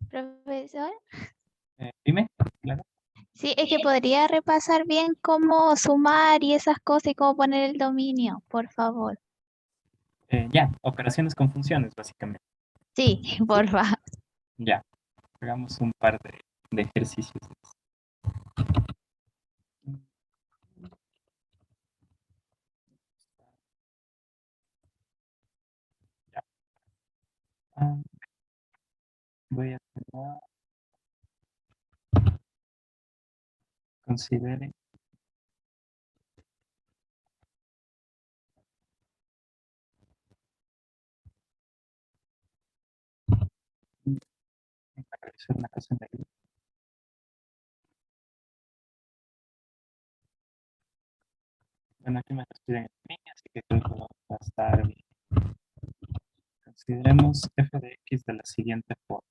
Profesor, Dime, claro. sí, es que podría repasar bien cómo sumar y esas cosas y cómo poner el dominio, por favor. Ya, operaciones con funciones, básicamente. Sí, por favor. Ya, hagamos un par de ejercicios. Ya. Ah, voy a tomar, considere realizar una cosa en el. Bueno, aquí me lo piden en línea, así que creo que va a estar bien. Consideremos f de x de la siguiente forma.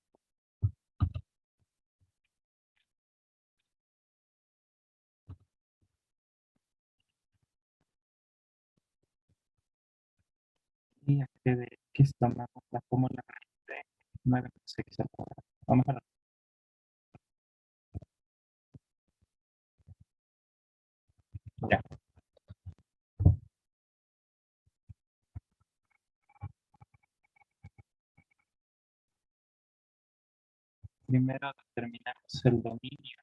Y a f de x tomamos la fórmula de 9 menos x al cuadrado. Vamos a ver. Ya. Primero determinamos el dominio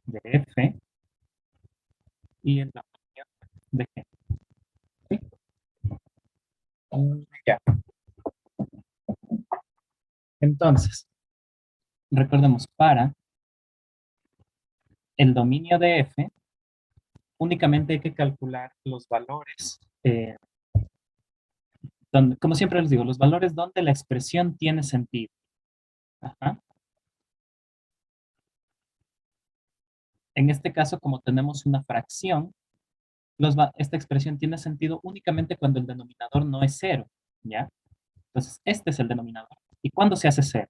de f y el dominio de g. ¿Sí? Ya. Entonces, recordemos, para el dominio de f, únicamente hay que calcular los valores, como siempre les digo, los valores donde la expresión tiene sentido. Ajá. En este caso, como tenemos una fracción, esta expresión tiene sentido únicamente cuando el denominador no es cero, ¿ya? Entonces, este es el denominador. ¿Y cuándo se hace cero?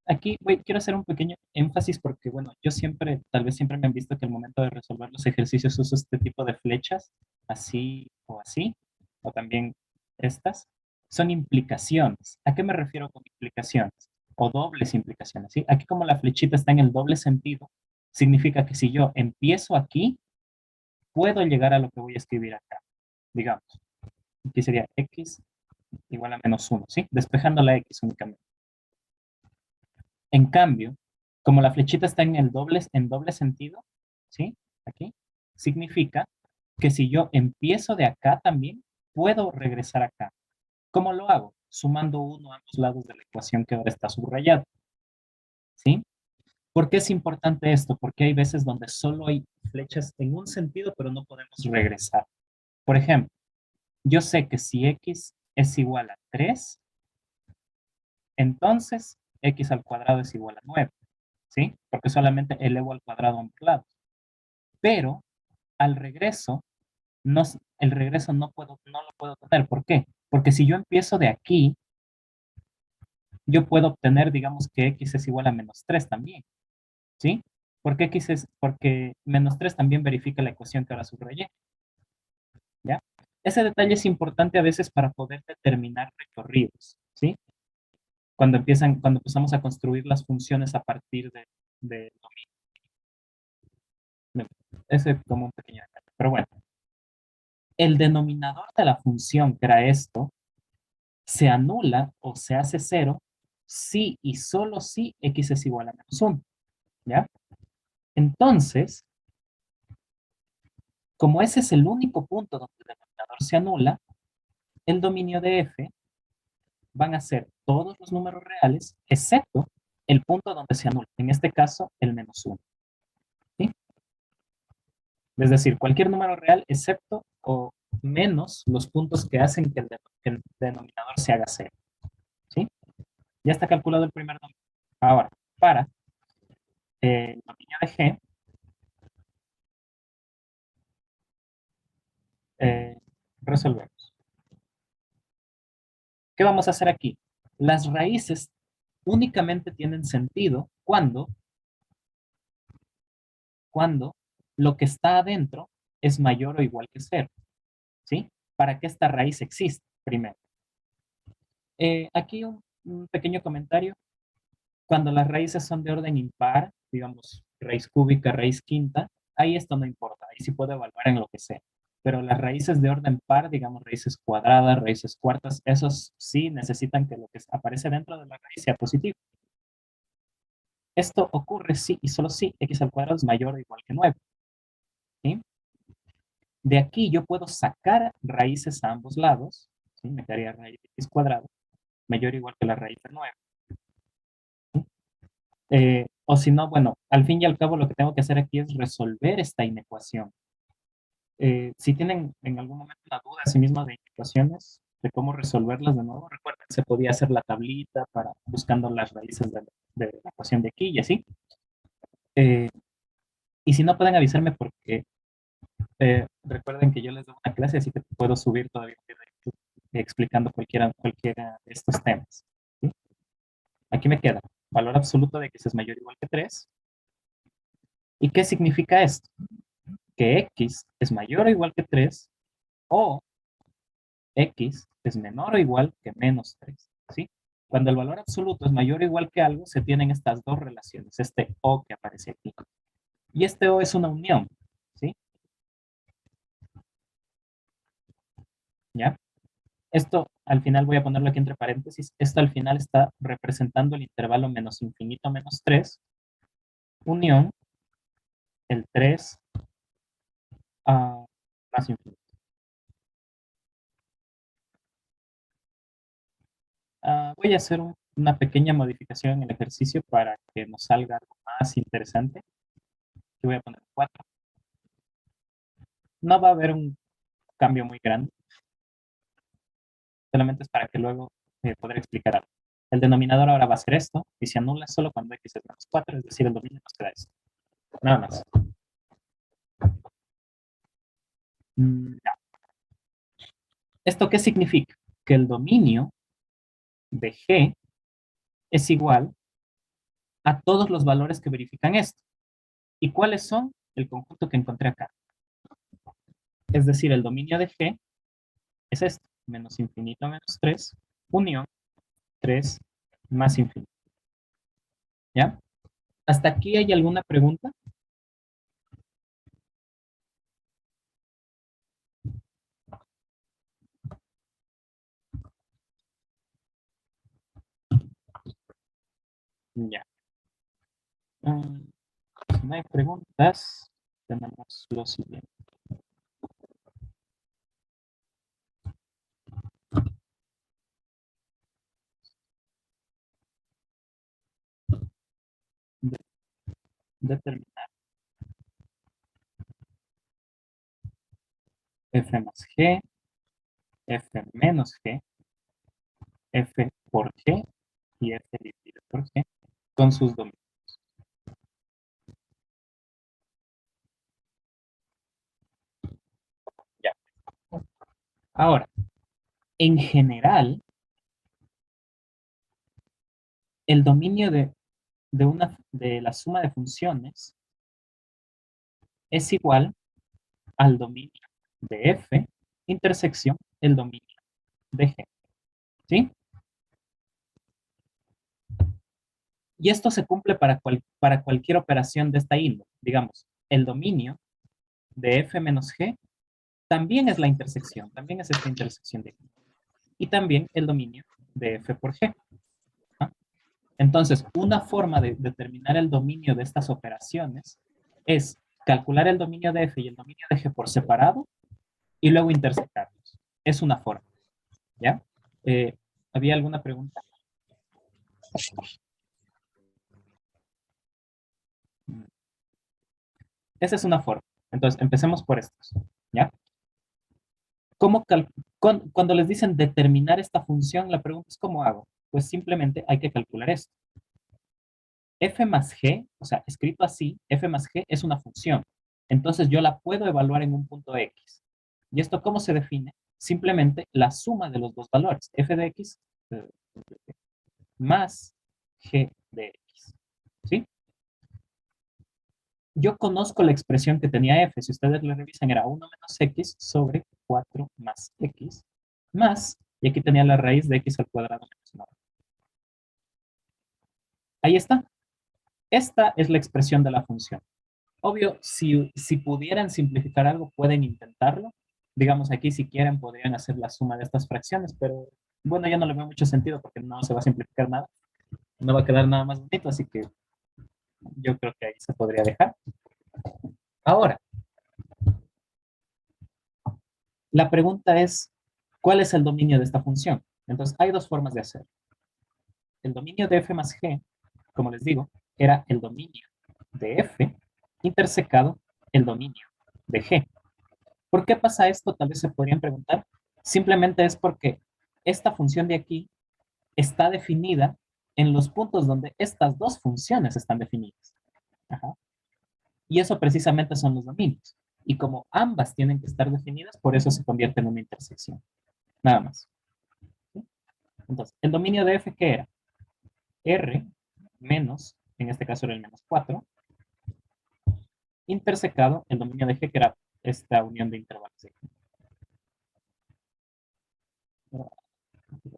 Aquí quiero hacer un pequeño énfasis porque, bueno, yo siempre, tal vez siempre me han visto que al momento de resolver los ejercicios uso este tipo de flechas, así, o también estas. Son implicaciones. ¿A qué me refiero con implicaciones? O dobles implicaciones, ¿sí? Aquí como la flechita está en el doble sentido, significa que si yo empiezo aquí, puedo llegar a lo que voy a escribir acá. Digamos, aquí sería x igual a -1, ¿sí? Despejando la x únicamente. En cambio, como la flechita está en doble sentido, ¿sí? Aquí, significa que si yo empiezo de acá también, puedo regresar acá. ¿Cómo lo hago? Sumando 1 a ambos lados de la ecuación que ahora está subrayada, ¿sí? ¿Por qué es importante esto? Porque hay veces donde solo hay flechas en un sentido, pero no podemos regresar. Por ejemplo, yo sé que si x es igual a 3, entonces x al cuadrado es igual a 9. ¿Sí? Porque solamente elevo al cuadrado a ambos lados. Pero al regreso, el regreso no lo puedo tener. ¿Por qué? Porque si yo empiezo de aquí, yo puedo obtener, digamos que x es igual a -3 también. ¿Sí? Porque -3 también verifica la ecuación que ahora subrayé. ¿Ya? Ese detalle es importante a veces para poder determinar recorridos. ¿Sí? Cuando empezamos a construir las funciones a partir de dominio. Ese es como un pequeño detalle. Pero bueno. El denominador de la función, que era esto, se anula o se hace cero si y solo si x es igual a -1, ¿ya? Entonces, como ese es el único punto donde el denominador se anula, el dominio de f van a ser todos los números reales, excepto el punto donde se anula, en este caso, el -1, ¿sí? Es decir, cualquier número real, excepto o menos los puntos que hacen que el denominador se haga cero, ¿sí? Ya está calculado el primer dominio. Ahora, para el dominio de G, resolvemos. ¿Qué vamos a hacer aquí? Las raíces únicamente tienen sentido cuando lo que está adentro es mayor o igual que cero, ¿sí? Para que esta raíz exista, primero. Aquí Un pequeño comentario. Cuando las raíces son de orden impar, digamos, raíz cúbica, raíz quinta, ahí esto no importa, ahí sí puedo evaluar en lo que sea. Pero las raíces de orden par, digamos, raíces cuadradas, raíces cuartas, esos sí necesitan que lo que aparece dentro de la raíz sea positivo. Esto ocurre si y solo si x al cuadrado es mayor o igual que 9. ¿Sí? De aquí yo puedo sacar raíces a ambos lados. ¿Sí? Me quedaría raíz de x cuadrado mayor o igual que la raíz de 9. O si no, bueno, al fin y al cabo lo que tengo que hacer aquí es resolver esta inecuación. Si tienen en algún momento una duda sí misma de inecuaciones, de cómo resolverlas de nuevo, recuerden, se podía hacer la tablita para buscando las raíces de la ecuación de aquí y así. Y si no, pueden avisarme porque recuerden que yo les doy una clase, así que puedo subir todavía un video de YouTube explicando cualquiera de estos temas. ¿Sí? Aquí me queda valor absoluto de x es mayor o igual que 3. ¿Y qué significa esto? Que x es mayor o igual que 3 o x es menor o igual que menos 3. ¿Sí? Cuando el valor absoluto es mayor o igual que algo, se tienen estas dos relaciones, este o que aparece aquí. Y este o es una unión. ¿Sí? ¿Ya? Esto al final voy a ponerlo aquí entre paréntesis. Esto al final está representando el intervalo menos infinito menos 3, unión el 3 a más infinito. Voy a hacer una pequeña modificación en el ejercicio para que nos salga algo más interesante. Yo voy a poner 4. No va a haber un cambio muy grande. Solamente es para que luego poder explicar algo. El denominador ahora va a ser esto, y se anula solo cuando x es menos 4, es decir, el dominio nos queda esto. Nada más. Ya. ¿Esto qué significa? Que el dominio de G es igual a todos los valores que verifican esto. ¿Y cuáles son? El conjunto que encontré acá. Es decir, el dominio de G es esto, menos infinito menos 3, unión 3 más infinito. ¿Ya? ¿Hasta aquí hay alguna pregunta? Ya. Si no hay preguntas, tenemos lo siguiente. Determinar f más g, f menos g, f por g y f dividido por g con sus dominios. Ya. Ahora, en general, el dominio de la suma de funciones es igual al dominio de f intersección el dominio de g. ¿Sí? Y esto se cumple para cualquier operación de esta índole. Digamos, el dominio de f menos g también es la intersección, también es esta intersección de g. Y también el dominio de f por g. ¿No? Entonces, una forma de determinar el dominio de estas operaciones es calcular el dominio de f y el dominio de g por separado y luego intersectarlos. Es una forma. ¿Ya? ¿Había alguna pregunta? Esa es una forma. Entonces, empecemos por estos. ¿Ya? Cuando les dicen determinar esta función, la pregunta es ¿cómo hago? Pues simplemente hay que calcular esto. F más G, o sea, escrito así, F más G es una función. Entonces yo la puedo evaluar en un punto X. ¿Y esto cómo se define? Simplemente la suma de los dos valores, F de X más G de X. ¿Sí? Yo conozco la expresión que tenía F, si ustedes la revisan, era 1 menos X sobre 4 más X, más, y aquí tenía la raíz de X al cuadrado menos 9. Ahí está. Esta es la expresión de la función. Obvio, si pudieran simplificar algo, pueden intentarlo. Digamos, aquí si quieren podrían hacer la suma de estas fracciones, pero bueno, ya no le veo mucho sentido porque no se va a simplificar nada. No va a quedar nada más bonito, así que yo creo que ahí se podría dejar. Ahora, la pregunta es, ¿cuál es el dominio de esta función? Entonces, hay dos formas de hacerlo. El dominio de f más g, como les digo, era el dominio de f intersecado el dominio de g. ¿Por qué pasa esto? Tal vez se podrían preguntar. Simplemente es porque esta función de aquí está definida en los puntos donde estas dos funciones están definidas. Ajá. Y eso precisamente son los dominios. Y como ambas tienen que estar definidas, por eso se convierte en una intersección. Nada más. ¿Sí? Entonces, el dominio de f, ¿qué era? R menos, en este caso era el menos 4, intersecado el dominio de g, que era esta unión de intervalos de g.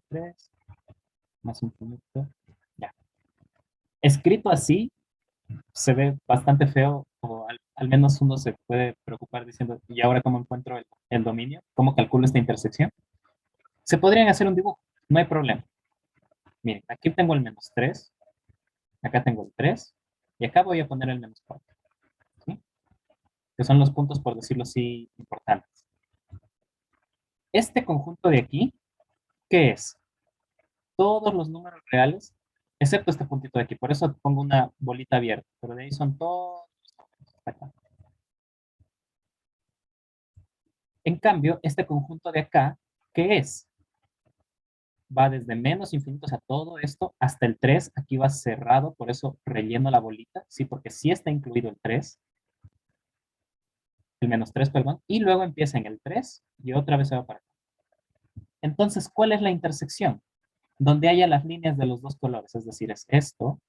3 más infinito. Ya. Escrito así, se ve bastante feo, o al menos uno se puede preocupar diciendo, ¿y ahora cómo encuentro el dominio? ¿Cómo calculo esta intersección? Se podrían hacer un dibujo, no hay problema. Miren, aquí tengo el menos 3, acá tengo el 3, y acá voy a poner el menos 4, ¿sí? Que son los puntos, por decirlo así, importantes. Este conjunto de aquí, ¿qué es? Todos los números reales, excepto este puntito de aquí, por eso pongo una bolita abierta, pero de ahí son todos los números hasta acá. En cambio, este conjunto de acá, ¿qué es? Va desde menos infinitos a todo esto hasta el 3. Aquí va cerrado, por eso relleno la bolita, sí, porque sí está incluido el 3, el menos 3, perdón, y luego empieza en el 3 y otra vez se va para acá. Entonces, ¿cuál es la intersección? Donde haya las líneas de los dos colores, es decir, es esto,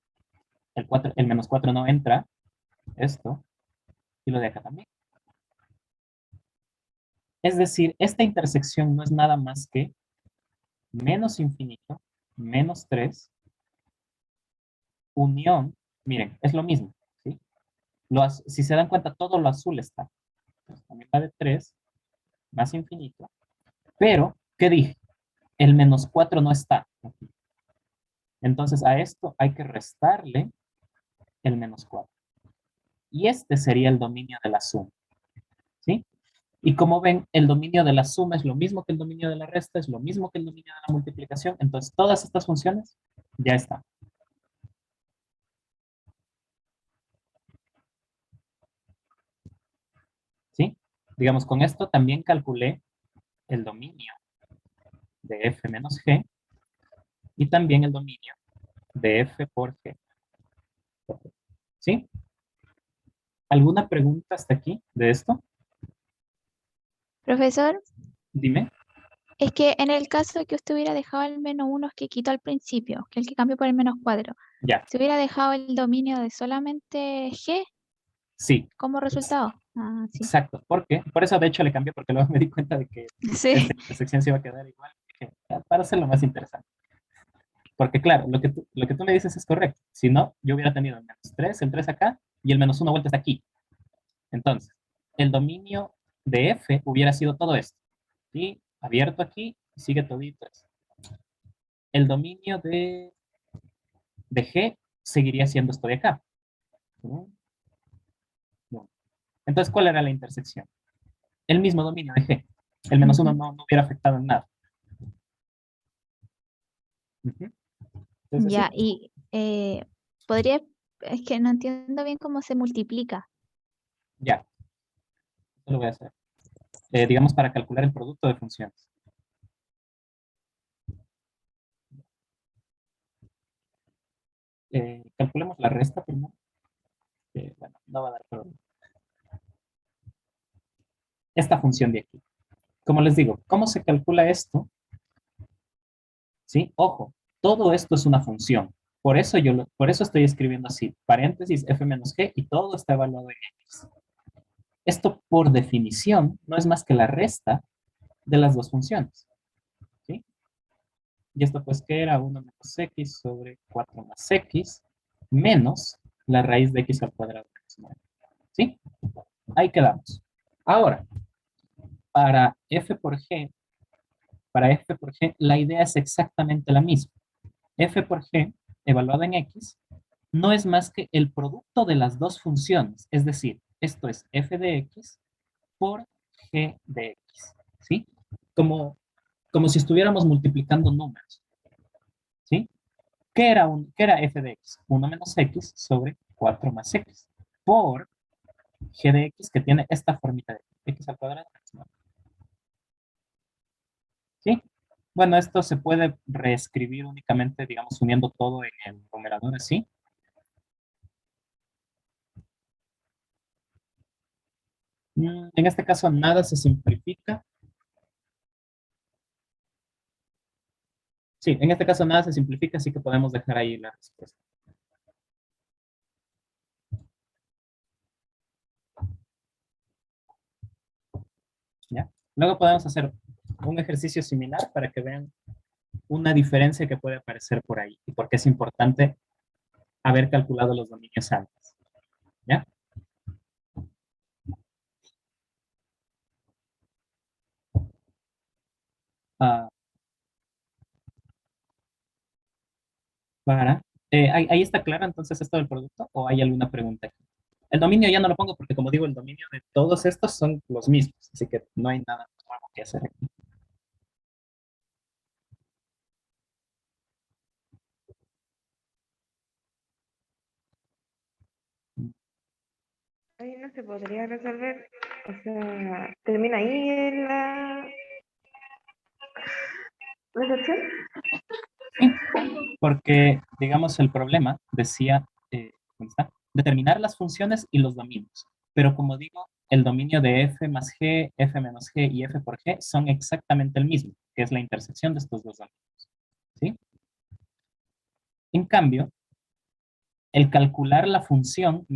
el menos 4 no entra, esto, y lo de acá también. Es decir, esta intersección no es nada más que menos infinito, menos 3, unión, miren, es lo mismo, ¿sí? Si se dan cuenta, todo lo azul está. Entonces, también va de 3, más infinito, pero, ¿qué dije? El menos 4 no está aquí. Entonces, a esto hay que restarle el menos 4. Y este sería el dominio de la suma, ¿sí? Y como ven, el dominio de la suma es lo mismo que el dominio de la resta, es lo mismo que el dominio de la multiplicación. Entonces, todas estas funciones ya están. ¿Sí? Digamos, con esto también calculé el dominio de f menos g y también el dominio de f por g. ¿Sí? ¿Alguna pregunta hasta aquí de esto? Profesor, Dime. es que en el caso que usted hubiera dejado el menos uno que quitó al principio, que el que cambió por el menos 4, Ya. si hubiera dejado el dominio de solamente G Sí. como resultado. Ah, sí. Exacto. ¿Por qué? Por eso, de hecho, le cambié porque luego me di cuenta de que esta Sí. intersección se iba a quedar igual. Dije, para hacerlo más interesante. Porque claro, lo que tú me dices es correcto. Si no, yo hubiera tenido el menos 3, el 3 acá, y el menos 1 vuelta está aquí. Entonces, el dominio de f hubiera sido todo esto. ¿Sí? Abierto aquí, y sigue todito esto. El dominio de g seguiría siendo esto de acá. ¿Sí? No. Entonces, ¿cuál era la intersección? El mismo dominio de g. El menos 1 no hubiera afectado en nada. Ujú. Entonces, Ya, sí, y podría, es que no entiendo bien cómo se multiplica. ya, eso lo voy a hacer. Digamos, para calcular el producto de funciones. Calculemos la resta primero. Bueno, no va a dar problema. Esta función de aquí. Como les digo, ¿cómo se calcula esto? ¿Sí? Ojo, todo esto es una función. Por eso estoy escribiendo así, paréntesis f menos g y todo está evaluado en x. Esto por definición no es más que la resta de las dos funciones. ¿Sí? Y esto pues que era 1 menos x sobre 4 más x. menos la raíz de x al cuadrado menos 9. ¿Sí? Ahí quedamos. Ahora, para f por g, la idea es exactamente la misma. F por g, evaluada en x, no es más que el producto de las dos funciones. Es decir, esto es f de x por g de x. ¿Sí? Como si estuviéramos multiplicando números. ¿Sí? ¿Qué era f de x? 1 menos x sobre 4 más x. Por g de x que tiene esta formita de x al cuadrado. ¿Sí? Bueno, esto se puede reescribir únicamente, digamos, uniendo todo en el numerador así. En este caso nada se simplifica. Sí, en este caso nada se simplifica, así que podemos dejar ahí la respuesta. ¿Ya? Luego podemos hacer un ejercicio similar para que vean una diferencia que puede aparecer por ahí y por qué es importante haber calculado los dominios antes. ¿Ya? Ah, ahí está claro entonces esto del producto o hay alguna pregunta aquí. El dominio ya no lo pongo porque como digo, el dominio de todos estos son los mismos, así que no hay nada nuevo que hacer aquí. Ahí no se podría resolver, o sea, termina ahí la sección. Sí, porque, digamos, el problema decía, ¿dónde está? Determinar las funciones y los dominios. Pero como digo, el dominio de f más g, f menos g y f por g son exactamente el mismo, que es la intersección de estos dos dominios. ¿Sí? En cambio, el calcular la función,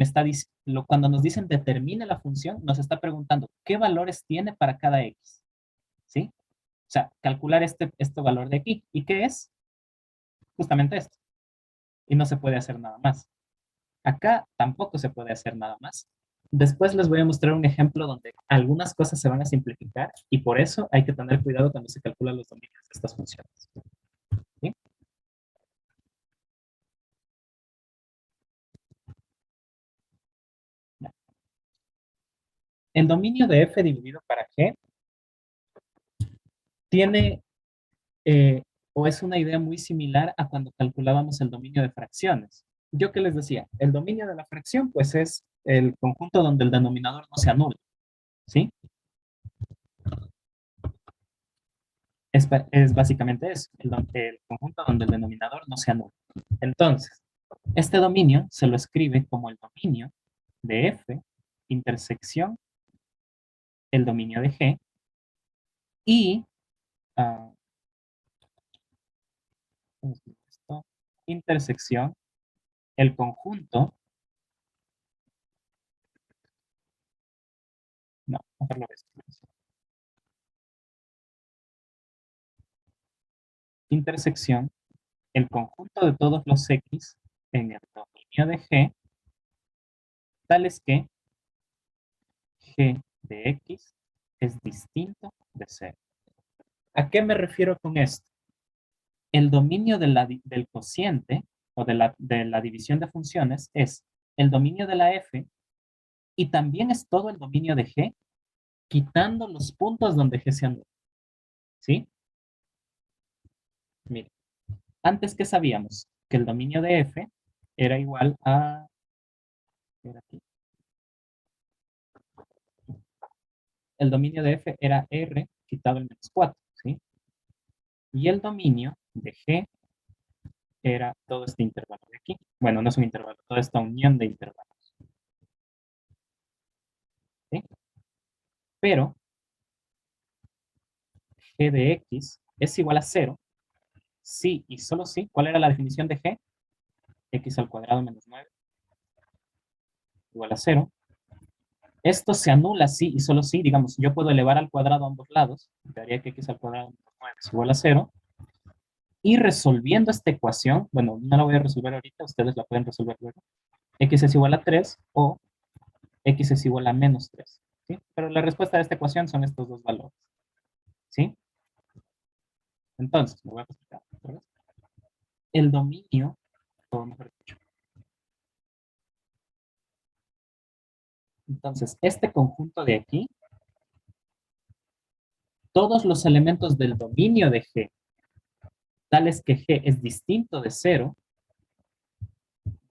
cuando nos dicen determine la función, nos está preguntando qué valores tiene para cada x. ¿Sí? O sea, calcular este valor de aquí. ¿Y qué es? Justamente esto. Y no se puede hacer nada más. Acá tampoco se puede hacer nada más. Después les voy a mostrar un ejemplo donde algunas cosas se van a simplificar y por eso hay que tener cuidado cuando se calculan los dominios de estas funciones. ¿Sí? Ya. El dominio de f dividido para g tiene o es una idea muy similar a cuando calculábamos el dominio de fracciones. Yo que les decía, el dominio de la fracción pues es el conjunto donde el denominador no se anula. ¿Sí? Es básicamente eso, el conjunto donde el denominador no se anula. Entonces, este dominio se lo escribe como el dominio de f intersección el dominio de g y uh, intersección el conjunto, no, mejor lo ves, intersección el conjunto de todos los x en el dominio de g, tales que g de x es distinto de 0. ¿A qué me refiero con esto? El dominio del cociente o de la división de funciones es el dominio de la f y también es todo el dominio de g, quitando los puntos donde g se anula. ¿Sí? Mire, antes que sabíamos que el dominio de f era igual a... Era aquí. El dominio de f era r quitado el menos 4, ¿sí? Y el dominio de g era todo este intervalo de aquí. Bueno, no es un intervalo, toda esta unión de intervalos. ¿Sí? Pero g de x es igual a 0 si y solo si. ¿Cuál era la definición de g? X al cuadrado menos 9 igual a 0. Esto se anula si y solo si, digamos, yo puedo elevar al cuadrado a ambos lados, daría que x al cuadrado menos 9 es igual a 0. Y resolviendo esta ecuación, bueno, no la voy a resolver ahorita, ustedes la pueden resolver luego. X es igual a 3 o X es igual a menos 3. ¿Sí? Pero la respuesta de esta ecuación son estos dos valores. ¿Sí? Entonces, me voy a explicar otra vez. El dominio, o mejor dicho. Entonces, este conjunto de aquí, todos los elementos del dominio de G, tales que G es distinto de 0,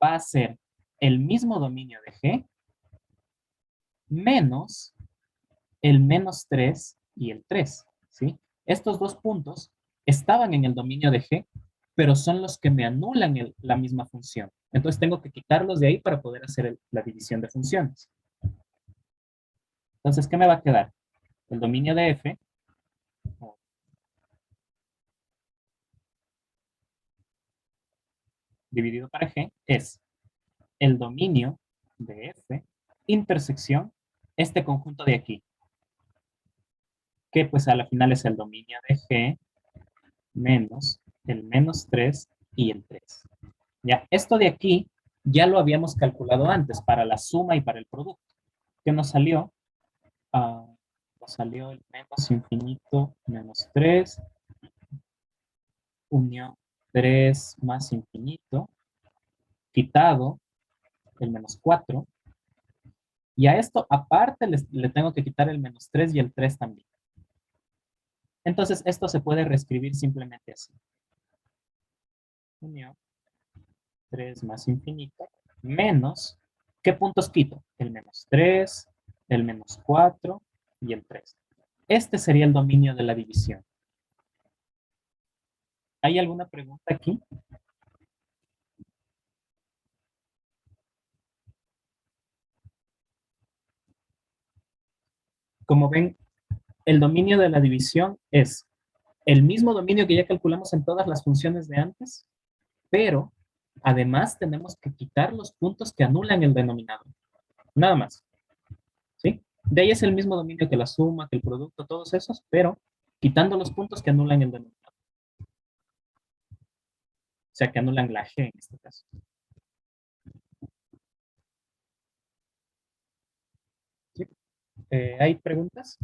va a ser el mismo dominio de G menos el menos 3 y el 3, ¿sí? Estos dos puntos estaban en el dominio de G, pero son los que me anulan la misma función. Entonces tengo que quitarlos de ahí para poder hacer la división de funciones. Entonces, ¿qué me va a quedar? El dominio de F, dividido para G, es el dominio de F intersección este conjunto de aquí, que pues a la final es el dominio de G menos el menos 3 y el 3. Ya, esto de aquí ya lo habíamos calculado antes para la suma y para el producto. ¿Qué nos salió? Nos salió el menos infinito menos 3, unión 3 más infinito, quitado el menos 4. Y a esto aparte le tengo que quitar el menos 3 y el 3 también. Entonces esto se puede reescribir simplemente así. Unión 3 más infinito menos, ¿qué puntos quito? El menos 3, el menos 4 y el 3. Este sería el dominio de la división. ¿Hay alguna pregunta aquí? Como ven, el dominio de la división es el mismo dominio que ya calculamos en todas las funciones de antes, pero además tenemos que quitar los puntos que anulan el denominador. Nada más. ¿Sí? De ahí es el mismo dominio que la suma, que el producto, todos esos, pero quitando los puntos que anulan el denominador. O sea, que anulan la G en este caso. ¿Sí? ¿Hay preguntas?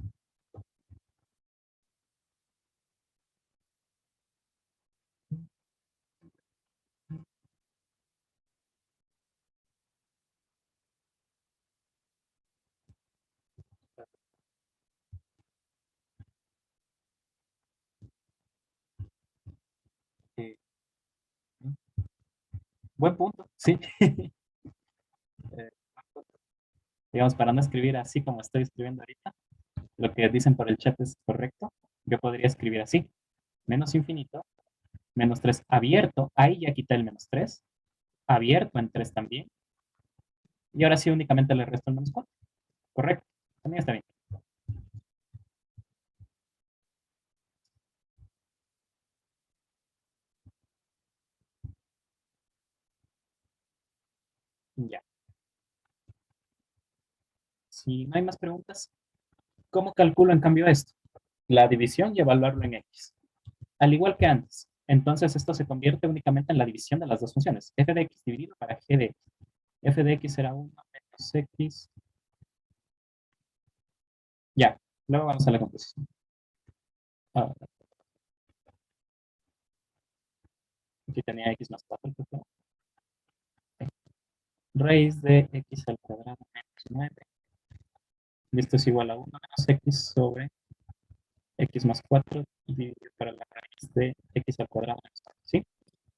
Eh, Buen punto, sí. Eh, digamos, para no escribir así como estoy escribiendo ahorita, lo que dicen por el chat es correcto. Yo podría escribir así, menos infinito, menos 3 abierto, ahí ya quité el menos 3, abierto en 3 también, y ahora sí únicamente le resto el menos 4. Correcto, también está bien. Ya. Si no hay más preguntas, ¿cómo calculo en cambio esto? La división y evaluarlo en X. Al igual que antes. Entonces esto se convierte únicamente en la división de las dos funciones. F de X dividido para G de X. F de X será 1 menos X. Ya, luego vamos a la composición. Aquí tenía X más 4. Raíz de X al cuadrado menos 9. Y esto es igual a 1 menos X sobre X más 4 dividido para la raíz de X al cuadrado menos 4. ¿Sí?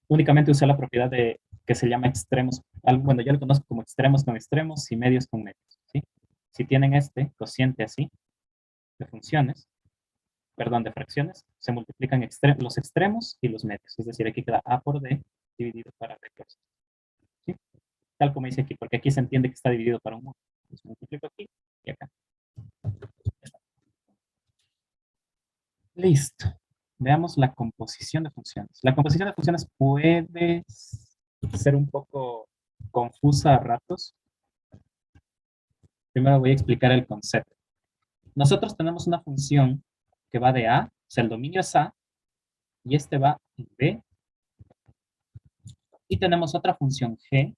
Únicamente usé la propiedad de que se llama extremos. Bueno, yo lo conozco como extremos con extremos y medios con medios. ¿Sí? Si tienen este cociente así de funciones, perdón, de fracciones, se multiplican los extremos y los medios. Es decir, aquí queda A por D dividido para D por C. ¿Sí? Tal como dice aquí, porque aquí se entiende que está dividido para un modo. Entonces multiplico aquí y acá. Listo. Veamos la composición de funciones. La composición de funciones puede ser un poco confusa a ratos. Primero voy a explicar el concepto. Nosotros tenemos una función que va de A, o sea, el dominio es A, y este va en B. Y tenemos otra función G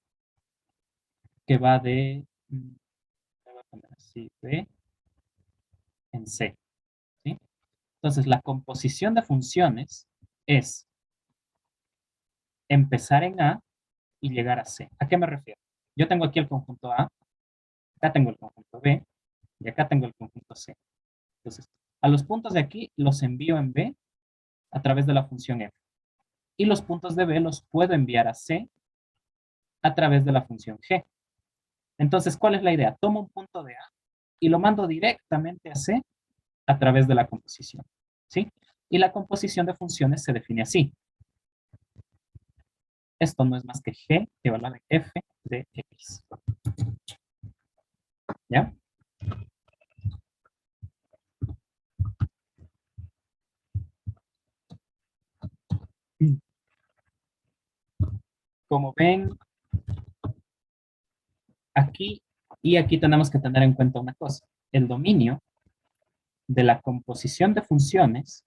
que va de, voy a poner así, B en C. ¿Sí? Entonces, la composición de funciones es empezar en A y llegar a C. ¿A qué me refiero? Yo tengo aquí el conjunto A, acá tengo el conjunto B y acá tengo el conjunto C. Entonces, a los puntos de aquí los envío en B a través de la función F. Y los puntos de B los puedo enviar a C a través de la función G. Entonces, ¿cuál es la idea? Tomo un punto de A y lo mando directamente a C a través de la composición. ¿Sí? Y la composición de funciones se define así. Esto no es más que G igual a F de X. ¿Ya? Como ven, aquí y aquí tenemos que tener en cuenta una cosa. El dominio de la composición de funciones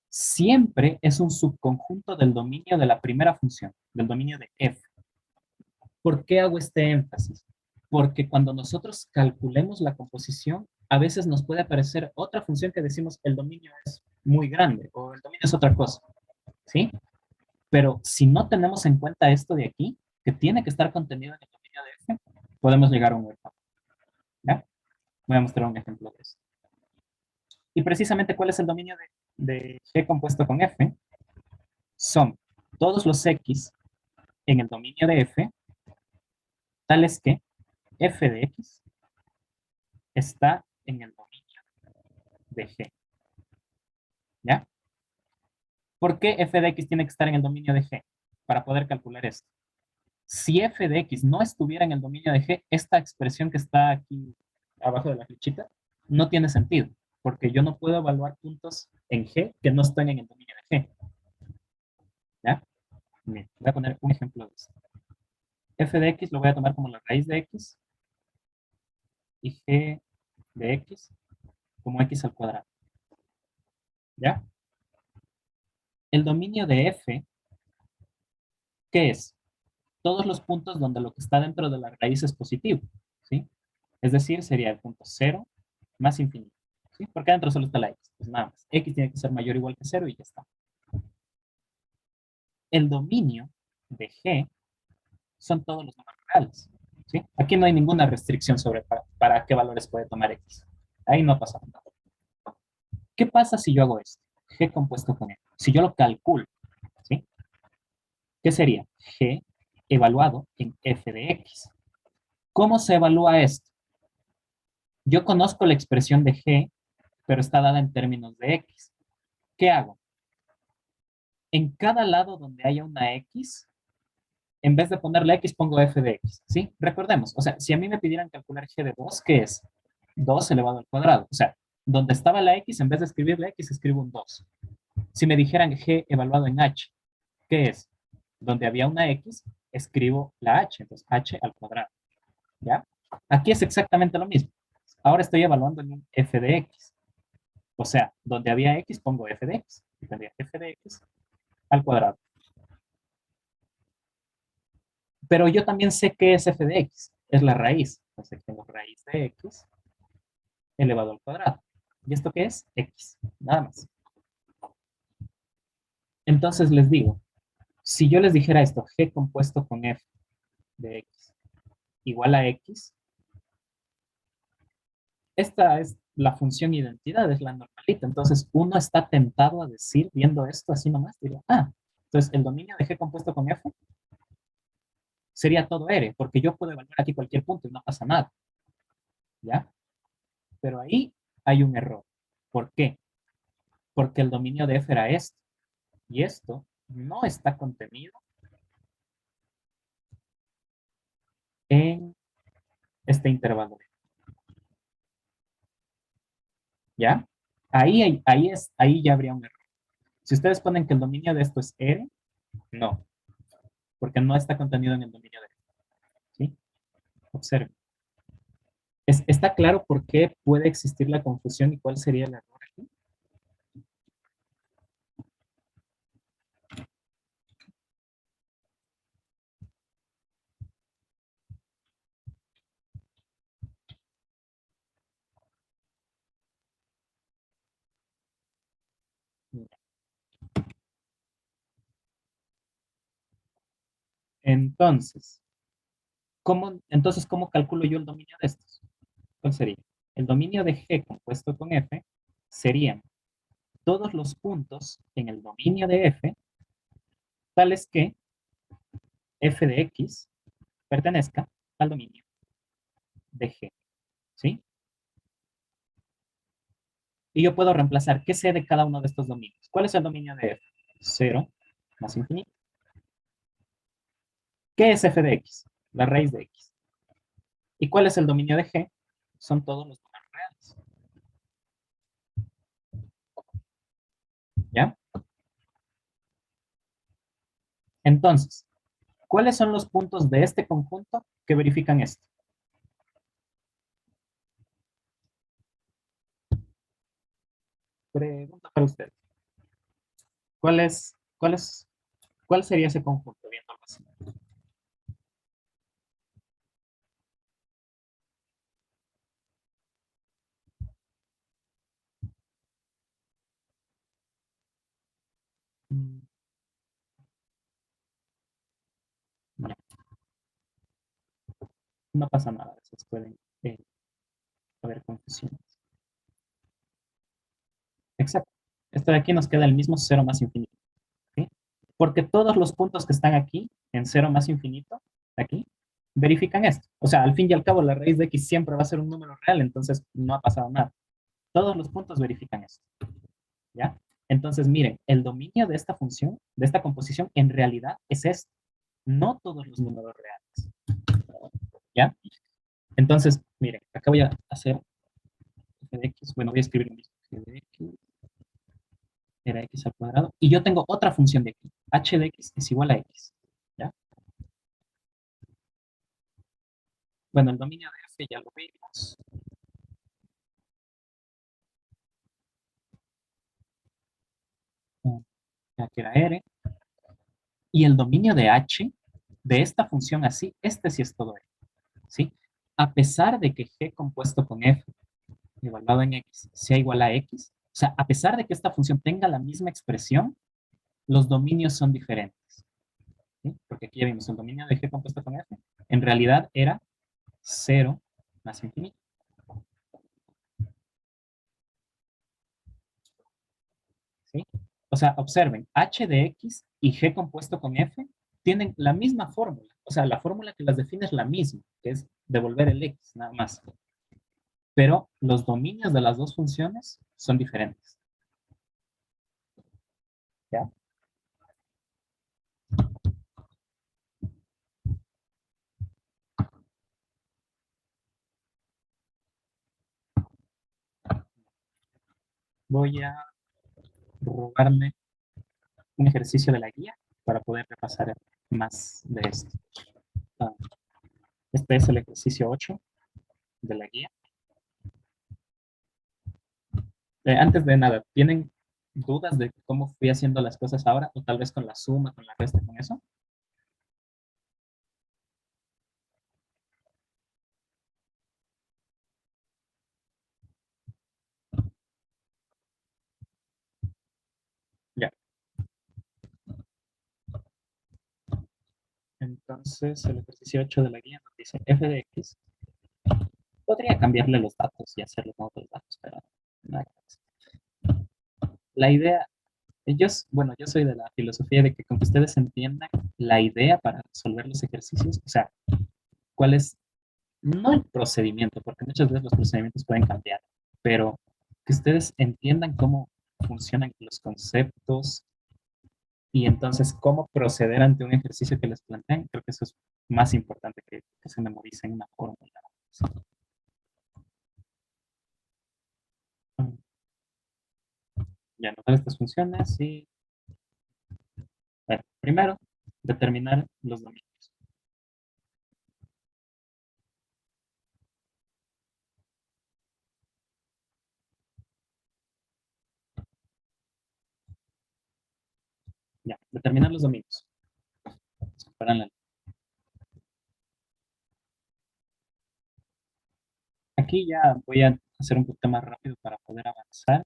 siempre es un subconjunto del dominio de la primera función, del dominio de F. ¿Por qué hago este énfasis? Porque cuando nosotros calculemos la composición, a veces nos puede aparecer otra función que decimos el dominio es muy grande o el dominio es otra cosa, ¿sí? Pero si no tenemos en cuenta esto de aquí, que tiene que estar contenido en el dominio de F, podemos llegar a un error. ¿Ya? Voy a mostrar un ejemplo de eso. Y precisamente, ¿cuál es el dominio de G compuesto con F? Son todos los X en el dominio de F, tales que F de X está en el dominio de G. ¿Ya? ¿Por qué F de X tiene que estar en el dominio de G? Para poder calcular esto. Si F de X no estuviera en el dominio de G, esta expresión que está aquí abajo de la flechita no tiene sentido, porque yo no puedo evaluar puntos en G que no están en el dominio de G. ¿Ya? Bien, voy a poner un ejemplo de esto. F de X lo voy a tomar como la raíz de X y G de X como X al cuadrado. ¿Ya? El dominio de F, ¿qué es? Todos los puntos donde lo que está dentro de la raíz es positivo, ¿sí? Es decir, sería el punto 0 más infinito, ¿sí? Porque adentro solo está la X, pues nada más. X tiene que ser mayor o igual que 0 y ya está. El dominio de G son todos los números reales, ¿sí? Aquí no hay ninguna restricción sobre para qué valores puede tomar X. Ahí no pasa nada. ¿Qué pasa si yo hago esto? G compuesto con F. Si yo lo calculo, ¿sí? ¿Qué sería? G evaluado en F de X. ¿Cómo se evalúa esto? Yo conozco la expresión de G, pero está dada en términos de X. ¿Qué hago? En cada lado donde haya una X, en vez de ponerle X, pongo F de X, ¿sí? Recordemos, o sea, si a mí me pidieran calcular G de 2, ¿qué es? 2 elevado al cuadrado. O sea, donde estaba la X, en vez de escribirle X, escribo un 2. Si me dijeran G evaluado en H, ¿qué es? Donde había una X, escribo la H, entonces H al cuadrado, ¿ya? Aquí es exactamente lo mismo. Ahora estoy evaluando en un F de X. O sea, donde había X, pongo F de X. Y tendría F de X al cuadrado. Pero yo también sé qué es F de X. Es la raíz. Entonces tengo raíz de X elevado al cuadrado. ¿Y esto qué es? X. Nada más. Entonces les digo, si yo les dijera esto, G compuesto con F de X igual a X, esta es la función identidad, es la normalita. Entonces uno está tentado a decir, viendo esto así nomás, diría, entonces el dominio de G compuesto con F sería todo R, porque yo puedo evaluar aquí cualquier punto y no pasa nada. ¿Ya? Pero ahí hay un error. ¿Por qué? Porque el dominio de F era esto. Y esto no está contenido en este intervalo. ¿Ya? Ahí ya habría un error. Si ustedes ponen que el dominio de esto es R, no, porque no está contenido en el dominio de F. ¿Sí? Observen. ¿Está claro por qué puede existir la confusión y cuál sería el error aquí? Entonces, ¿cómo calculo yo el dominio de estos? ¿Cuál sería? El dominio de G compuesto con F serían todos los puntos en el dominio de F, tales que F de X pertenezca al dominio de G, ¿sí? Y yo puedo reemplazar qué sé de cada uno de estos dominios. ¿Cuál es el dominio de F? 0 más infinito. ¿Qué es F de X? La raíz de X. ¿Y cuál es el dominio de G? Son todos los números reales. ¿Ya? Entonces, ¿cuáles son los puntos de este conjunto que verifican esto? Pregunta para usted. ¿Cuál sería ese conjunto? Viéndolo así. Mm, No, no pasa nada, a veces pueden haber confusiones. Exacto. Esto de aquí nos queda el mismo 0 más infinito. ¿Sí? Porque todos los puntos que están aquí, en 0 más infinito, aquí, verifican esto. O sea, al fin y al cabo, la raíz de x siempre va a ser un número real, entonces no ha pasado nada. Todos los puntos verifican esto. ¿Ya? Entonces, miren, el dominio de esta función, de esta composición, en realidad es esto. No todos los números reales. ¿Ya? Entonces, miren, acá voy a hacer f de x. Bueno, voy a escribir lo mismo. F de x era x al cuadrado. Y yo tengo otra función de aquí. H de x es igual a x. ¿Ya? Bueno, el dominio de f ya lo vimos. Ya que era R. Y el dominio de h, de esta función así, este sí es todo R. ¿Sí? A pesar de que g compuesto con f evaluado en x sea igual a x, o sea, a pesar de que esta función tenga la misma expresión, los dominios son diferentes. ¿Sí? Porque aquí ya vimos el dominio de g compuesto con f. En realidad era 0 más infinito. ¿Sí? O sea, observen, h de x y g compuesto con f tienen la misma fórmula. O sea, la fórmula que las define es la misma, que es devolver el x, nada más. Pero los dominios de las dos funciones son diferentes. ¿Ya? Voy a robarme un ejercicio de la guía para poder repasar más de esto. Ah, este es el ejercicio 8 de la guía. Antes de nada, ¿tienen dudas de cómo fui haciendo las cosas ahora? O tal vez con la suma, con la resta, con eso. Ya. Entonces, el ejercicio 8 de la guía nos dice f de x. Podría cambiarle los datos y hacerlo con otros datos, pero no hay caso. La idea, bueno, yo soy de la filosofía de que con que ustedes entiendan la idea para resolver los ejercicios, o sea, cuál es, no el procedimiento, porque muchas veces los procedimientos pueden cambiar, pero que ustedes entiendan cómo funcionan los conceptos y entonces cómo proceder ante un ejercicio que les plantean, creo que eso es más importante que se memoricen una fórmula. Ya anotar estas funciones y, bueno, primero, determinar los dominios. Ya, determinar los dominios. Aquí ya voy a hacer un poquito más rápido para poder avanzar.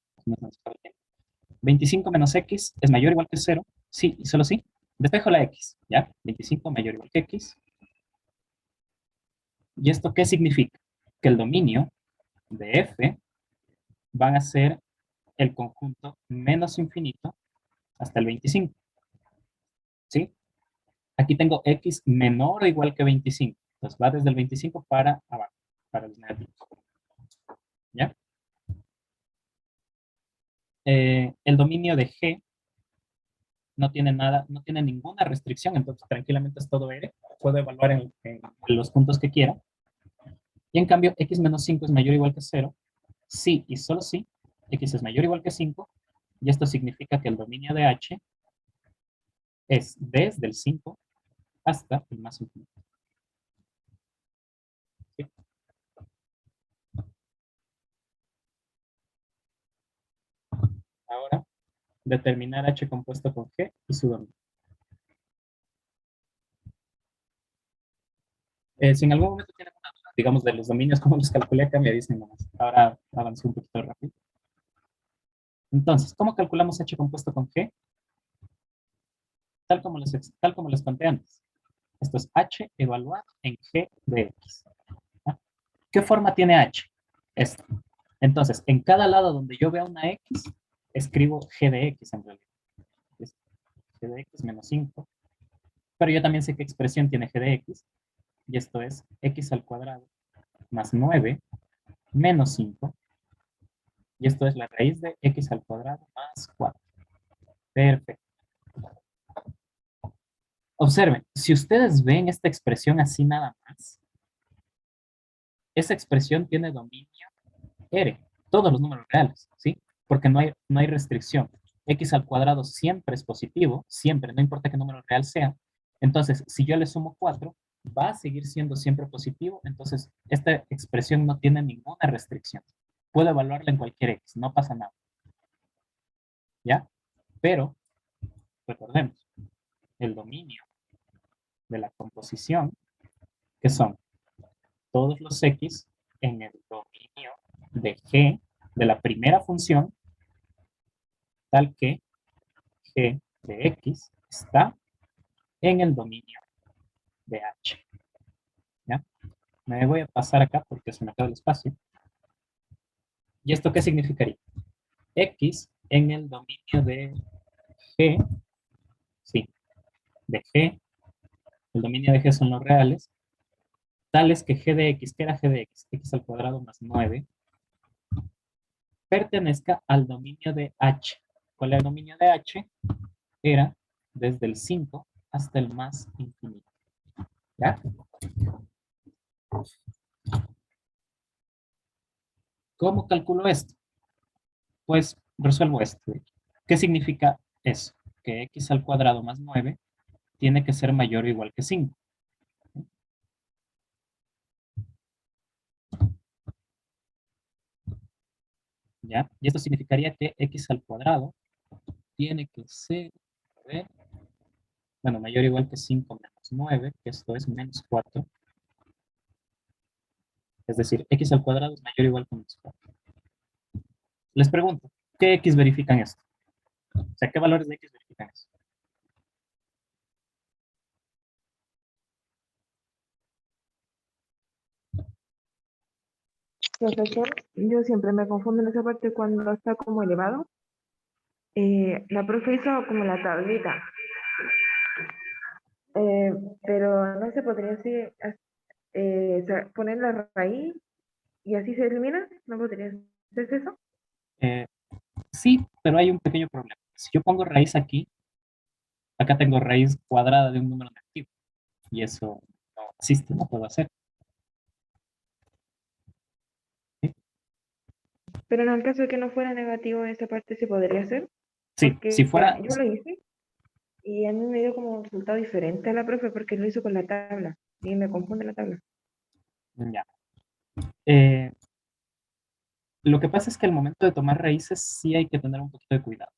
25 menos x es mayor o igual que 0. Sí, y solo sí. Despejo la x, ¿ya? 25 mayor o igual que x. ¿Y esto qué significa? Que el dominio de f van a ser el conjunto menos infinito hasta el 25. ¿Sí? Aquí tengo x menor o igual que 25. Entonces va desde el 25 para abajo, para los negativos. ¿Ya? El dominio de G no tiene nada, no tiene ninguna restricción, entonces tranquilamente es todo R. Puedo evaluar en los puntos que quiera. Y en cambio, x menos 5 es mayor o igual que 0. Sí y solo si x es mayor o igual que 5. Y esto significa que el dominio de H es desde el 5 hasta el más infinito. ¿Sí? Ahora, determinar H compuesto con G y su dominio. Si en algún momento tienen una duda, digamos, de los dominios, cómo los calculé acá, me dicen nomás. Ahora avancé un poquito rápido. Entonces, ¿cómo calculamos H compuesto con G? Tal como les conté antes. Esto es H evaluado en G de X. ¿Ah? ¿Qué forma tiene H? Esto. Entonces, en cada lado donde yo vea una X, escribo G de X en realidad. Es G de X menos 5. Pero yo también sé qué expresión tiene G de X. Y esto es X al cuadrado más 9 menos 5. Y esto es la raíz de X al cuadrado más 4. Perfecto. Observen, si ustedes ven esta expresión así nada más, esa expresión tiene dominio R, todos los números reales, ¿sí? Porque no hay restricción. X al cuadrado siempre es positivo, siempre, no importa qué número real sea. Entonces, si yo le sumo 4, va a seguir siendo siempre positivo. Entonces, esta expresión no tiene ninguna restricción. Puedo evaluarla en cualquier X, no pasa nada. ¿Ya? Pero, recordemos, el dominio de la composición, que son todos los X en el dominio de G de la primera función, tal que G de X está en el dominio de H. ¿Ya? Me voy a pasar acá porque se me acaba el espacio. ¿Y esto qué significaría? X en el dominio de G, sí, de G, el dominio de G son los reales, tales que G de X, ¿qué era G de X? X al cuadrado más 9, pertenezca al dominio de H. ¿Cuál era el dominio de H? Era desde el 5 hasta el más infinito. ¿Ya? ¿Cómo calculo esto? Pues resuelvo esto. ¿Qué significa eso? Que x al cuadrado más 9 tiene que ser mayor o igual que 5. ¿Ya? Y esto significaría que x al cuadrado tiene que ser, a ver, bueno, mayor o igual que 5 menos 9, que esto es menos 4. Es decir, x al cuadrado es mayor o igual que menos 4. Les pregunto, ¿qué x verifican esto? O sea, ¿qué valores de x verifican eso? Profesor, yo siempre me confundo en esa parte cuando está como elevado. La profe hizo como la tablita, eh, pero no se podría así, poner la raíz y así se elimina. ¿No podría hacerse eso? Eh, sí, pero hay un pequeño problema. Si yo pongo raíz aquí, acá tengo raíz cuadrada de un número negativo. Y eso no existe, no puedo hacer. ¿Sí? Pero en el caso de que no fuera negativo, esa parte se podría hacer, Sí, si porque fuera, yo lo hice y a mí me dio como un resultado diferente a la profe porque lo hizo con la tabla y me confunde la tabla. ya. Eh, lo que pasa es que al momento de tomar raíces sí hay que tener un poquito de cuidado,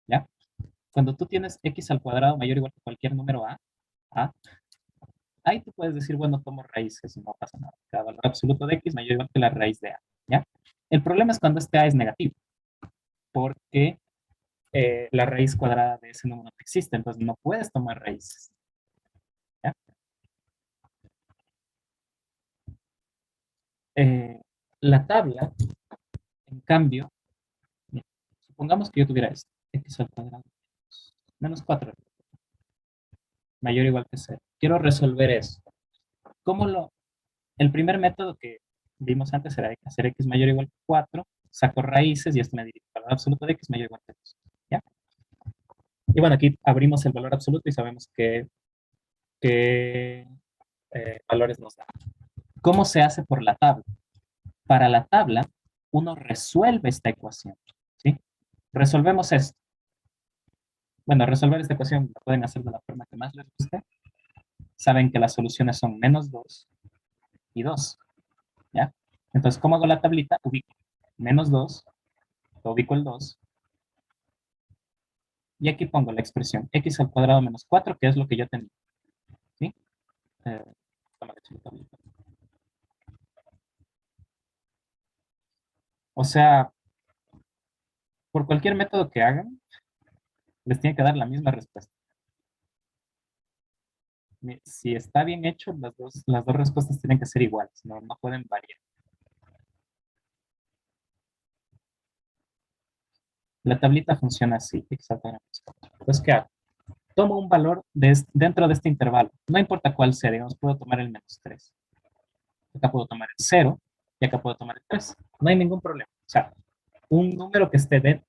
¿ya? Cuando tú tienes x al cuadrado mayor o igual que cualquier número a, ahí tú puedes decir, bueno, tomo raíces y no pasa nada. Cada valor absoluto de x mayor o igual que la raíz de a, ¿ya? El problema es cuando este a es negativo, porque la raíz cuadrada de ese número no existe, entonces no puedes tomar raíces. ¿Ya? La tabla, en cambio, mira, supongamos que yo tuviera esto, x al cuadrado menos 4, mayor o igual que 0. Quiero resolver eso. El primer método que vimos antes era hacer x mayor o igual que 4, saco raíces y esto me dirige al valor absoluto de x mayor o igual que 2. ¿Ya? Y bueno, aquí abrimos el valor absoluto y sabemos qué valores nos da. ¿Cómo se hace por la tabla? Para la tabla, uno resuelve esta ecuación. ¿Sí? Resolvemos esto. Bueno, resolver esta ecuación lo pueden hacer de la forma que más les guste. Saben que las soluciones son menos 2 y 2. ¿Ya? Entonces, ¿cómo hago la tablita? Ubico menos 2, ubico el 2. Y aquí pongo la expresión x al cuadrado menos 4, que es lo que yo tenía. ¿Sí? O sea, por cualquier método que hagan, les tiene que dar la misma respuesta. Si está bien hecho, las dos respuestas tienen que ser iguales, no pueden variar. La tablita funciona así, exactamente. Pues, ¿qué hago? Tomo un valor dentro de este intervalo. No importa cuál sea, digamos, puedo tomar el menos 3. Acá puedo tomar el 0 y acá puedo tomar el 3. No hay ningún problema. O sea, un número que esté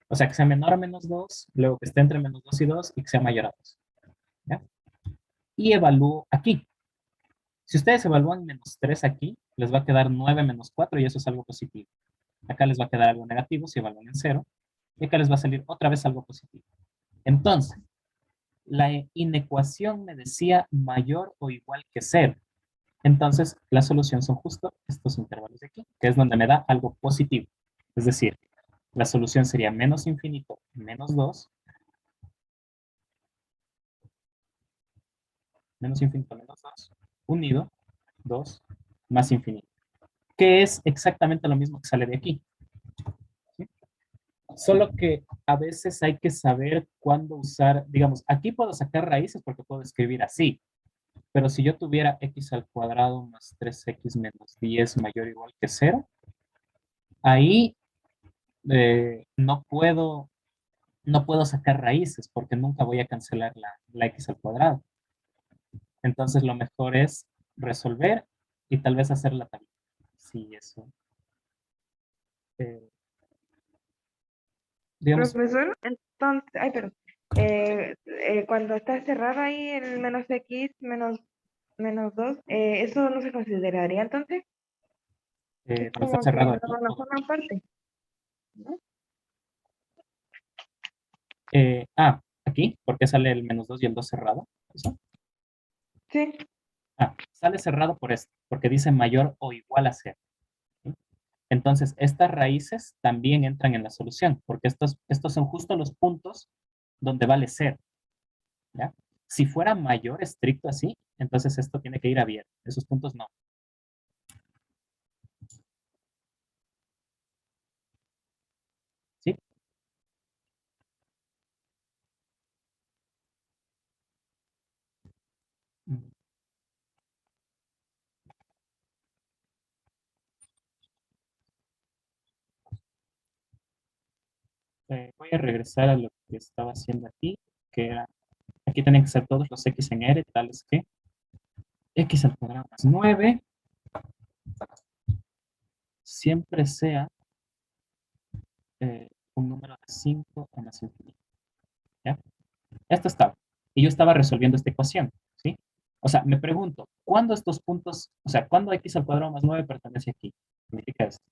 o sea, que sea menor a menos 2, luego que esté entre menos 2 y 2 y que sea mayor a 2. ¿Ya? Y evalúo aquí. Si ustedes evalúan menos 3 aquí, les va a quedar 9 menos 4 y eso es algo positivo. Acá les va a quedar algo negativo si evalúan en 0. Y acá les va a salir otra vez algo positivo. Entonces, la inecuación me decía mayor o igual que 0. Entonces, la solución son justo estos intervalos de aquí, que es donde me da algo positivo. Es decir, la solución sería menos infinito, menos 2, menos infinito, menos 2, unido, 2, más infinito. Que es exactamente lo mismo que sale de aquí. ¿Sí? Solo que a veces hay que saber cuándo usar, digamos, aquí puedo sacar raíces porque puedo escribir así, pero si yo tuviera x al cuadrado más 3x menos 10 mayor o igual que 0, ahí no puedo sacar raíces porque nunca voy a cancelar la x al cuadrado. Entonces lo mejor es resolver y tal vez hacer la tabla. Sí, eso. Digamos, Profesor, entonces, ay, perdón. Cuando está cerrado ahí el menos x menos 2, ¿eso no se consideraría entonces? Es cuando está como que cerrado aquí. no forman parte, ¿no? Aquí, porque sale el menos 2 y el 2 cerrado. ¿Eso? Sí. Sale cerrado por esto, porque dice mayor o igual a 0. ¿Sí? Entonces, estas raíces también entran en la solución, porque estos son justo los puntos donde vale 0. ¿Ya? Si fuera mayor estricto así, entonces esto tiene que ir abierto. Esos puntos no. ¿Sí? Voy a regresar a lo que estaba haciendo aquí, que era, aquí tienen que ser todos los x en R, tales que x al cuadrado más 9 siempre sea un número de 5 o más infinito. ¿Ya? Esto estaba. Y yo estaba resolviendo esta ecuación, ¿sí? O sea, me pregunto, ¿cuándo estos puntos, o sea, cuándo x al cuadrado más 9 pertenece aquí? Significa esto.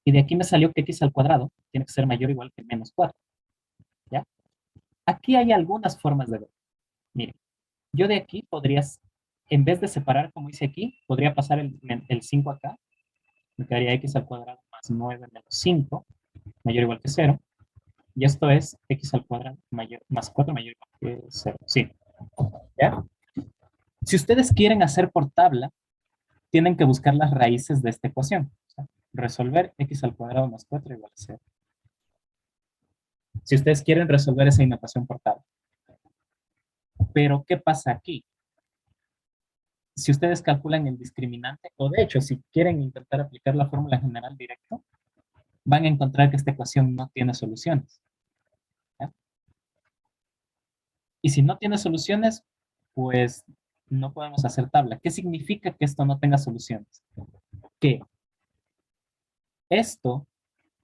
Y de aquí me salió que x al cuadrado tiene que ser mayor o igual que menos 4. ¿Ya? Aquí hay algunas formas de ver. Miren, yo de aquí podrías, en vez de separar como hice aquí, podría pasar el 5 acá. Me quedaría x al cuadrado más 9 menos 5, mayor o igual que 0. Y esto es x al cuadrado más 4 mayor o igual que 0. Sí. ¿Ya? Si ustedes quieren hacer por tabla, tienen que buscar las raíces de esta ecuación. O sea, resolver x al cuadrado más 4 igual a 0. Si ustedes quieren resolver esa ecuación por tabla. Pero, ¿qué pasa aquí? Si ustedes calculan el discriminante, o de hecho, si quieren intentar aplicar la fórmula general directo, van a encontrar que esta ecuación no tiene soluciones. ¿Ya? Y si no tiene soluciones, pues no podemos hacer tabla. ¿Qué significa que esto no tenga soluciones? Que esto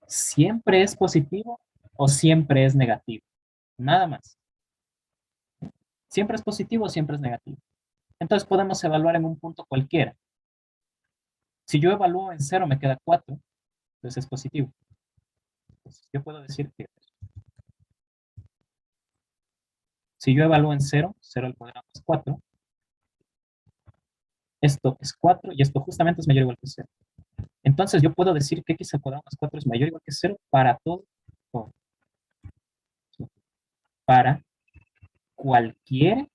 siempre es positivo o siempre es negativo. Nada más. Siempre es positivo o siempre es negativo. Entonces podemos evaluar en un punto cualquiera. Si yo evalúo en 0 me queda 4, entonces es positivo. Entonces yo puedo decir que si yo evalúo en 0, 0 al cuadrado es 4. Esto es 4 y esto justamente es mayor o igual que 0. Entonces yo puedo decir que x al cuadrado más 4 es mayor o igual que 0 para todo. Para cualquier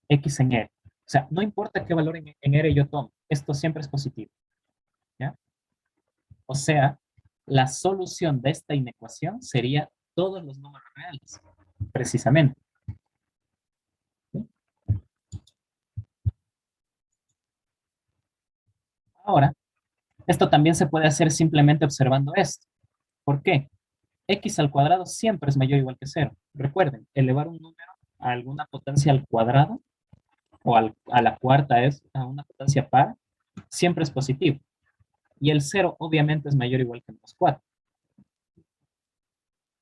x en R. O sea, no importa qué valor en R yo tome, esto siempre es positivo. ¿Ya? O sea, la solución de esta inecuación sería todos los números reales, precisamente. ¿Sí? Ahora, esto también se puede hacer simplemente observando esto. ¿Por qué? X al cuadrado siempre es mayor o igual que 0. Recuerden, elevar un número a alguna potencia al cuadrado o a la cuarta es a una potencia par, siempre es positivo. Y el 0 obviamente es mayor o igual que menos 4.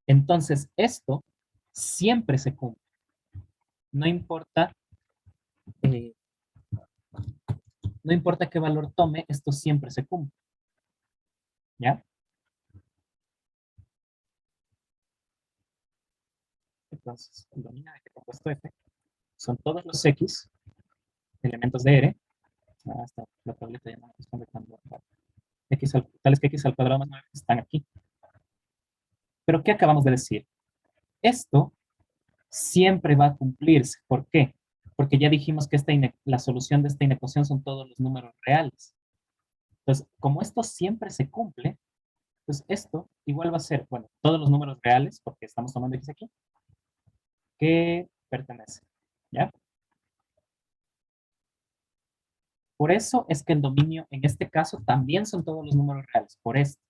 Entonces, esto siempre se cumple. No importa, eh, no importa qué valor tome, esto siempre se cumple. ¿Ya? Entonces, el dominio de G compuesto F son todos los X, elementos de R, hasta la tableta ya no me responde cuando tales que X al cuadrado más 9 están aquí. Pero, ¿qué acabamos de decir? Esto siempre va a cumplirse. ¿Por qué? Porque ya dijimos que la solución de esta inecuación son todos los números reales. Entonces, como esto siempre se cumple, pues esto igual va a ser, bueno, todos los números reales, porque estamos tomando X aquí, que pertenecen, ¿ya? Por eso es que el dominio, en este caso, también son todos los números reales, por esto.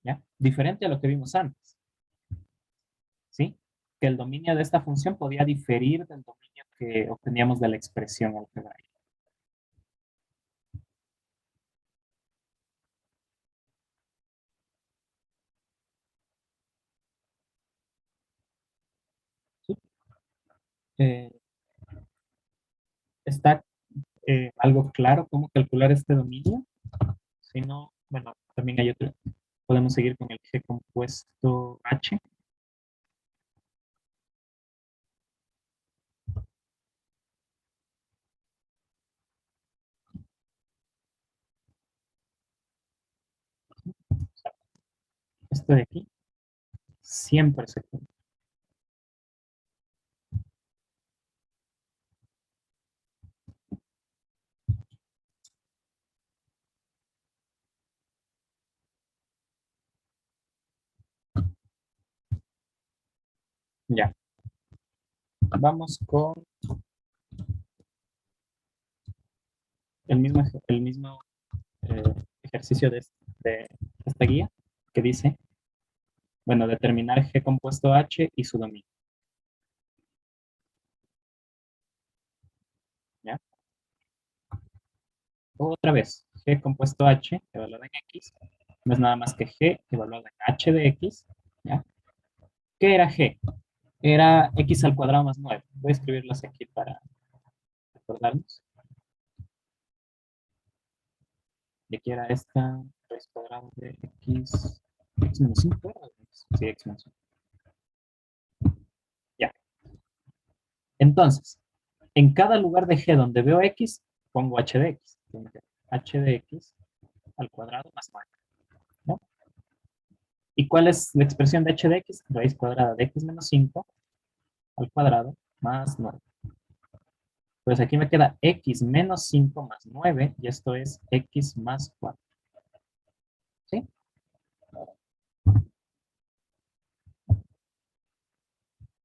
¿Ya? Diferente a lo que vimos antes. ¿Sí? Que el dominio de esta función podía diferir del dominio que obteníamos de la expresión algebraica. ¿Sí? ¿Está algo claro cómo calcular este dominio? Si no, bueno, también hay otro. Podemos seguir con el G compuesto H. Esto de aquí siempre se cumple. Ya. Vamos con el mismo ejercicio de esta guía que dice, bueno, determinar G compuesto H y su dominio. ¿Ya? Otra vez, G compuesto H evaluado en X, no es nada más que G evaluado en H de X. ¿Ya? ¿Qué era G? Era X al cuadrado más 9. Voy a escribirlas aquí para recordarnos. Y aquí era esta raíz cuadrada de X menos 5. Sí, X menos 5. Ya. Entonces, en cada lugar de G donde veo X, pongo H de X. H de X al cuadrado más 9. ¿No? ¿Y cuál es la expresión de H de X? Raíz cuadrada de X menos 5 al cuadrado más 9. Pues aquí me queda X menos 5 más 9 y esto es X más 4. ¿Sí?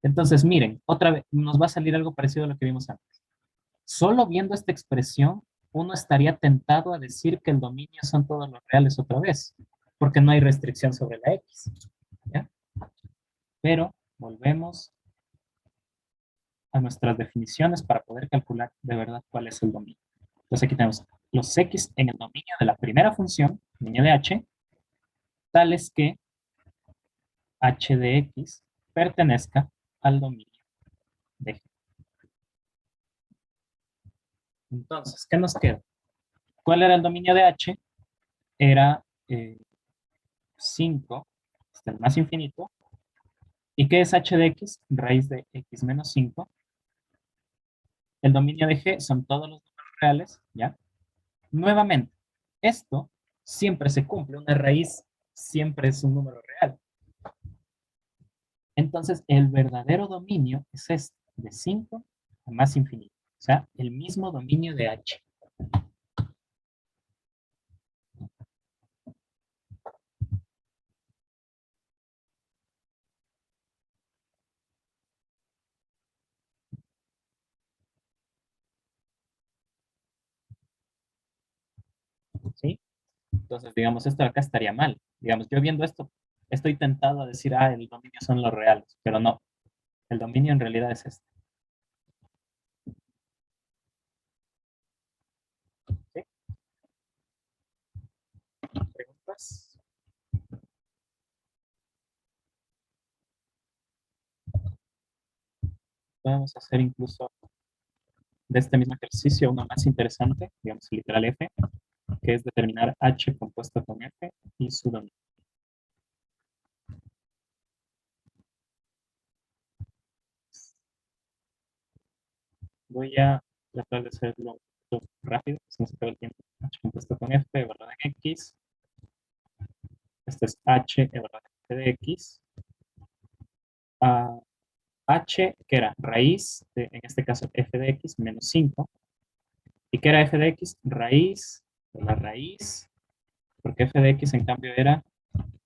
Entonces, miren, otra vez nos va a salir algo parecido a lo que vimos antes. Solo viendo esta expresión, uno estaría tentado a decir que el dominio son todos los reales otra vez, porque no hay restricción sobre la X. ¿Ya? Pero volvemos a nuestras definiciones para poder calcular de verdad cuál es el dominio. Entonces aquí tenemos los X en el dominio de la primera función, dominio de H, tales que H de X pertenezca al dominio de G. Entonces, ¿qué nos queda? ¿Cuál era el dominio de H? Era 5 hasta el más infinito. ¿Y qué es H de X? Raíz de X menos 5. El dominio de G son todos los números reales, ¿ya? Nuevamente, esto siempre se cumple. Una raíz siempre es un número real. Entonces, el verdadero dominio es este, de 5 a más infinito. O sea, el mismo dominio de H. ¿Sí? Entonces, digamos, esto de acá estaría mal. Digamos, yo viendo esto, estoy tentado a decir, el dominio son los reales, pero no. El dominio en realidad es este. ¿Sí? ¿Preguntas? Podemos hacer incluso de este mismo ejercicio uno más interesante, digamos, literal F, que es determinar H compuesto con F y su dominio. Voy a tratar de hacerlo rápido, si no se acaba el tiempo. H compuesto con F, evaluado en X. Este es H, evaluado en F de X. H, que era raíz, en este caso F de X, menos 5. ¿Y qué era F de X? Raíz de la raíz, porque F de X en cambio era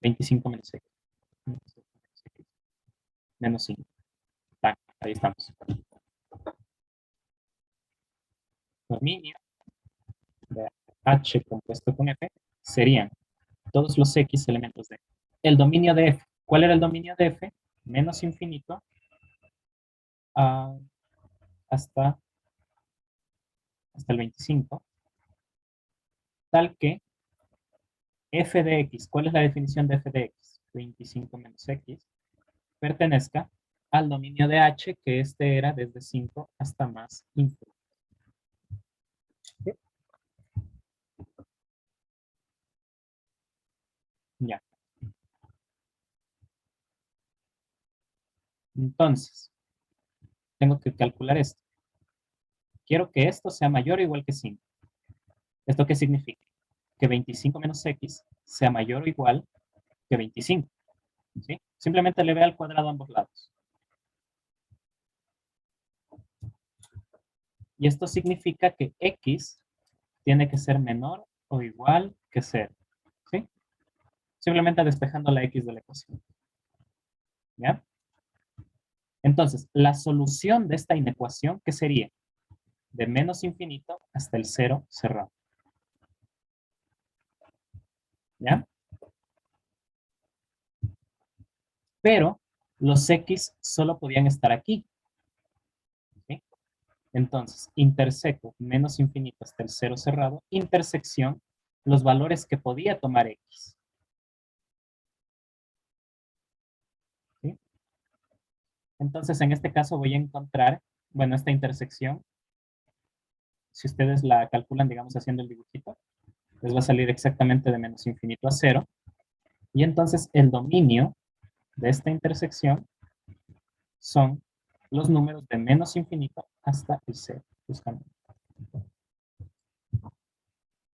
25 menos X. Menos 5. Ahí estamos. Dominio de H compuesto con F serían todos los X elementos de el dominio de F. ¿Cuál era el dominio de F? Menos infinito hasta el 25, tal que F de X, ¿cuál es la definición de F de X? 25 menos X, pertenezca al dominio de H, que este era desde 5 hasta más infinito. ¿Sí? Ya. Entonces, tengo que calcular esto. Quiero que esto sea mayor o igual que 5. ¿Esto qué significa? Que 25 menos X sea mayor o igual que 25. ¿Sí? Simplemente le ve al cuadrado a ambos lados. Y esto significa que X tiene que ser menor o igual que 0. ¿Sí? Simplemente despejando la X de la ecuación. ¿Ya? Entonces, la solución de esta inecuación, ¿qué sería? De menos infinito hasta el 0 cerrado. ¿Ya? Pero los X solo podían estar aquí. ¿Sí? Entonces, interseco menos infinito hasta el 0 cerrado, intersección, los valores que podía tomar X. ¿Sí? Entonces, en este caso voy a encontrar, bueno, esta intersección, si ustedes la calculan, digamos, haciendo el dibujito, les va a salir exactamente de menos infinito a 0. Y entonces el dominio de esta intersección son los números de menos infinito hasta el 0, justamente.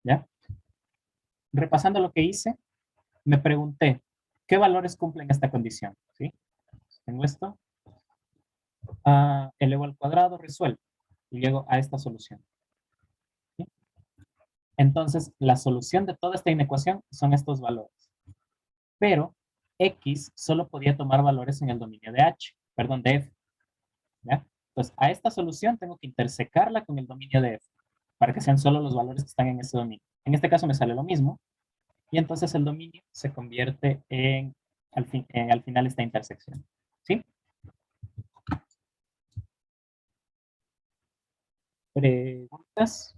¿Ya? Repasando lo que hice, me pregunté, ¿qué valores cumplen esta condición? ¿Sí? Tengo esto, elevo al cuadrado, resuelvo, y llego a esta solución. ¿Sí? Entonces, la solución de toda esta inecuación son estos valores. Pero X solo podía tomar valores en el dominio de H, perdón, de F. ¿ya? Entonces, a esta solución tengo que intersecarla con el dominio de f, para que sean solo los valores que están en ese dominio. En este caso me sale lo mismo, y entonces el dominio se convierte en, al final, esta intersección. ¿Sí? ¿Preguntas?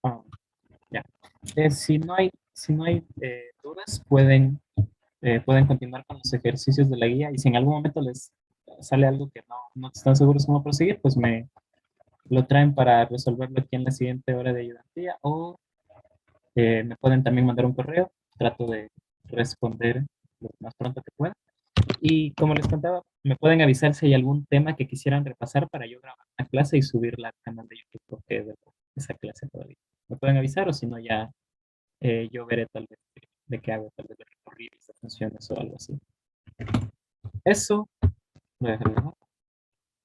Ah, ya. Si no hay dudas, pueden continuar con los ejercicios de la guía, y si en algún momento les sale algo que no están seguros cómo proseguir, pues me lo traen para resolverlo aquí en la siguiente hora de ayudantía, o me pueden también mandar un correo. Trato de responder lo más pronto que pueda. Y como les contaba, me pueden avisar si hay algún tema que quisieran repasar para yo grabar una clase y subirla al canal de YouTube, porque debo esa clase todavía. Me pueden avisar, o si no, ya yo veré tal vez de qué hago, tal vez de recorridos, de funciones o algo así. Eso, voy a dejarlo, ¿no?